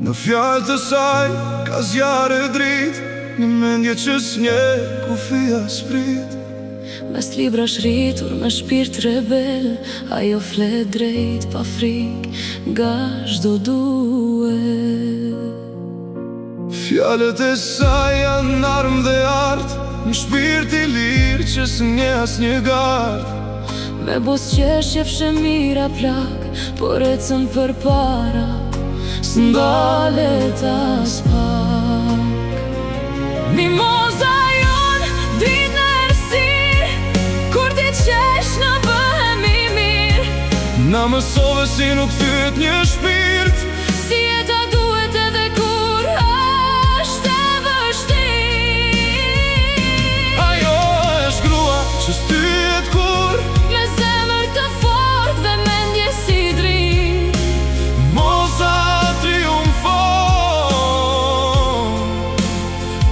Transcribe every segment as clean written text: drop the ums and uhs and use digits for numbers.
Në fjalë të saj ka zjarë e drit, një mendje që s'nje kufia sprit. Mes libra shritur me shpirt rebel, ajo flet drejt pa frik nga çdo duel. Fjalët e saj janë armë dhe art, një shpirt i lirë që s'nje as një gard. Me buzëqeshje fshemira plak, por ecën përpara, s'ndalet as pak. Mimoza jon, dit në errësirë, kur ti qesh në bëhemi mirë. Na mësove si nuk thyet një shpirt, Si jeta duhet edhe kur është e vështirë. ajo është grua që s'tyhet kur, Me zemër të fort dhe mendje si dritë. moza triumfon.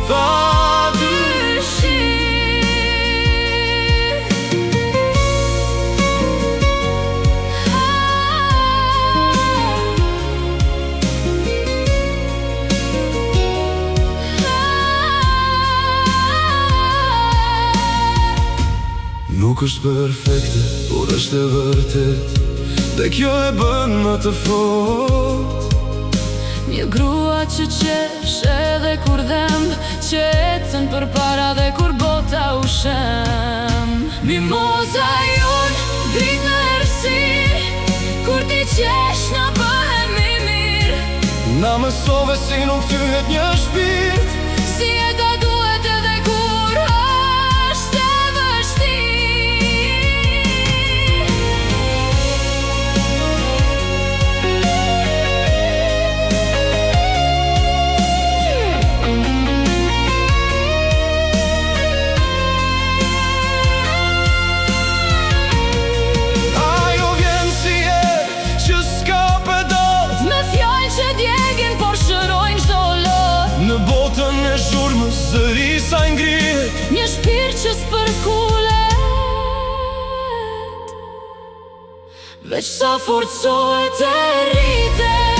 Tha nuk është perfekte, por është e vërtet, dhe kjo e bën më të fort. Një grua që qesh edhe kur dhemb, që ecën përpara dhe kur bota u shem. Mimoza jon, drit në errësirë, kur ti qesh na bëhemi mirë. Na mësove si nuk thyhet një shpirt, Si jeta duhet edhe kur është e vështirë. ajo vjen si që s'ka pedal, Me fjallë që djegin por shërojnë çdo lot. në botën e zhurmës zëri sa ngrihet. Një shpirt që s'përkulet, veç sa forcohet e rritet.